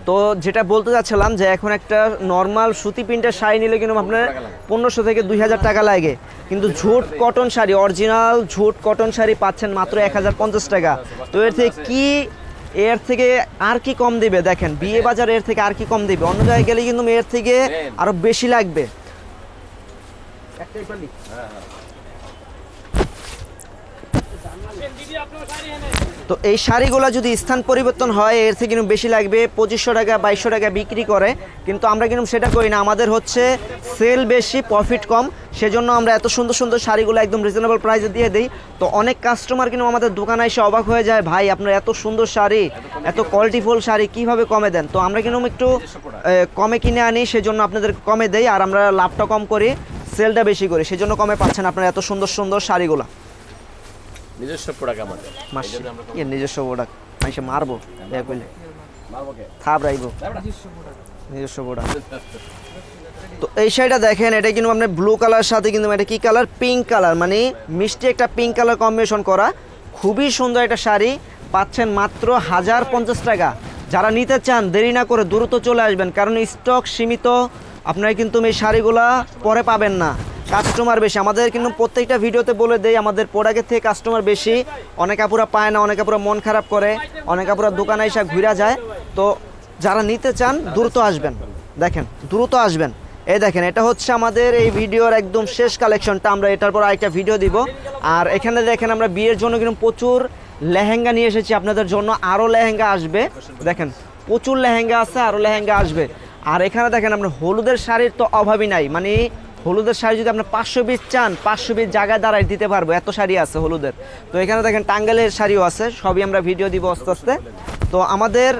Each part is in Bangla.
তো যেটা বলতে চাচ্ছিলাম যে এখন একটা নর্মাল সুতি প্রিন্টের শাড়ি নিলে কিন্তু আপনার 1500 থেকে 2000 টাকা লাগে, কিন্তু ঝুট কটন শাড়ি, অরিজিনাল ঝুট কটন শাড়ি পাচ্ছেন মাত্র 1050 টাকা। তো এর থেকে আর কি কম দিবে? দেখেন বিয়ে বাজার এর থেকে আর কি কম দিবে? অন্য জায়গায় গেলে কিন্তু এর থেকে আরো বেশি লাগবে। তো এই শাড়িগুলো যদি স্থান পরিবর্তন হয় এর থেকে কিন্তু বেশি লাগবে, 2500 টাকা 2200 টাকা বিক্রি করে, কিন্তু আমরা কিন্তু সেটা করি না। আমাদের হচ্ছে সেল বেশি, প্রফিট কম, সেজন্য আমরা এত সুন্দর সুন্দর শাড়িগুলো একদম রিজনেবল প্রাইসে দিয়ে দিই। তো অনেক কাস্টমার কিন্তু আমাদের দোকানে এসে অবাক হয়ে যায়, ভাই আপনার এত সুন্দর শাড়ি, এত কোয়ালিটিফুল শাড়ি কিভাবে কমে দেন? তো আমরা কিন্তু একটু কমে কিনে আনি, সেজন্য আপনাদের কমে দেই, আর আমরা লাভটা কম করি, সেলটা বেশি করি, সেজন্য কমে পাচ্ছেন আপনারা এত সুন্দর সুন্দর শাড়িগুলো। নিজস্ব প্রোডাক্ট আমাদের, নিজস্ব প্রোডাক্ট মাইসে মারবো থাপ রাইবো নিজস্ব প্রোডাক্ট। তো এই শাড়িটা দেখেন, এটা কিন্তু আপনার ব্লু কালার সাথে কিন্তু এটা কি কালার? পিঙ্ক কালার, মানে মিষ্টি একটা পিঙ্ক কালার কম্বিনেশন করা, খুবই সুন্দর একটা শাড়ি পাচ্ছেন মাত্র 1050 টাকা। যারা নিতে চান দেরি না করে দ্রুত চলে আসবেন, কারণ স্টক সীমিত, আপনারা কিন্তু এই শাড়িগুলা পরে পাবেন না। কাস্টমার বেশি, আমাদের কিন্তু প্রত্যেকটা ভিডিওতে বলে দেই আমাদের প্রোডাক্টের থেকে কাস্টমার বেশি। অনেক আপুরা পায় না, অনেক আপুরা মন খারাপ করে, অনেক আপুরা দোকানে এসে ঘুরে যায়। তো যারা নিতে চান দ্রুত আসবেন, দেখেন দ্রুত আসবেন। এই দেখেন এটা হচ্ছে আমাদের এই ভিডিওর একদম শেষ কালেকশনটা, আমরা এটার পর আরেকটা ভিডিও দিব। আর এখানে দেখেন আমরা বিয়ের জন্য কিন্তু প্রচুর লেহেঙ্গা নিয়ে এসেছি আপনাদের জন্য, আরও লেহেঙ্গা আসবে, দেখেন প্রচুর লেহেঙ্গা আছে, আরও লেহেঙ্গা আসবে। আর এখানে দেখেন আপনার হলুদের শাড়ির তো অভাবই নাই, মানে হলুদের শাড়ি যদি আপনার 500 পিস চান 500 পিস জায়গায় দাঁড়ায় দিতে পারবো, এত শাড়ি আছে হলুদের। তো এখানে দেখেন টাঙ্গাইলের শাড়িও আছে, সবই আমরা ভিডিও দিব আস্তে আস্তে। তো আমাদের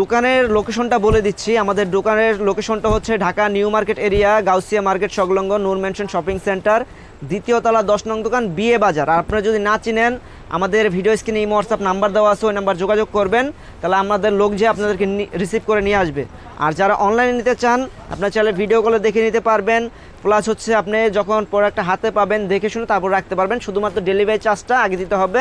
দোকানের লোকেশনটা বলে দিচ্ছি, আমাদের দোকানের লোকেশনটা হচ্ছে Dhaka new market area, Gausia market সংলগ্ন নূর মেনশন শপিং সেন্টার, দ্বিতীয় তলা 10 নং দোকান, বিয়ে বাজার। আর আপনারা যদি না চিনেন আমাদের ভিডিও স্ক্রিনে এই হোয়াটসঅ্যাপ নাম্বার দেওয়া আছে, ওই নাম্বার যোগাযোগ করবেন, তাহলে আমাদের লোক যে আপনাদেরকে রিসিভ করে নিয়ে আসবে। আর যারা অনলাইনে নিতে চান আপনার চাইলে ভিডিও কলে দেখে নিতে পারবেন, প্লাস হচ্ছে আপনি যখন প্রোডাক্টটা হাতে পাবেন দেখে শুনে তারপর রাখতে পারবেন, শুধুমাত্র ডেলিভারি চার্জটা আগে দিতে হবে,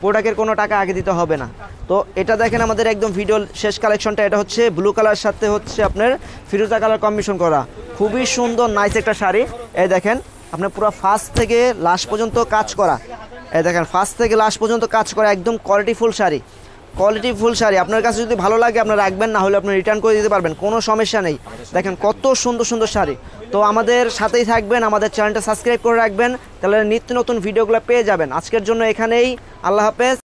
প্রোডাক্টের কোনো টাকা আগে দিতে হবে না। তো এটা দেখেন আমাদের একদম ভিডিও শেষ কালেকশনটা, এটা হচ্ছে ব্লু কালার সাথে হচ্ছে আপনার ফিরোজা কালার কম্বিনেশন করা, খুবই সুন্দর নাইস একটা শাড়ি। এই দেখেন আপনার পুরো ফার্স্ট থেকে লাস্ট পর্যন্ত কাজ করা, এই দেখেন ফার্স্ট থেকে লাস্ট পর্যন্ত কাজ করা, একদম কোয়ালিটিফুল শাড়ি, কোয়ালিটিফুল শাড়ি। আপনার কাছে যদি ভালো লাগে আপনারা রাখবেন, না হলে আপনি রিটার্ন করে দিতে পারবেন, কোনো সমস্যা নেই। দেখেন কত সুন্দর সুন্দর শাড়ি। তো আমাদের সাথেই থাকবেন, আমাদের চ্যানেলটা সাবস্ক্রাইব করে রাখবেন, তাহলে নিত্য নতুন ভিডিওগুলো পেয়ে যাবেন। আজকের জন্য এখানেই, আল্লাহ হাফেজ।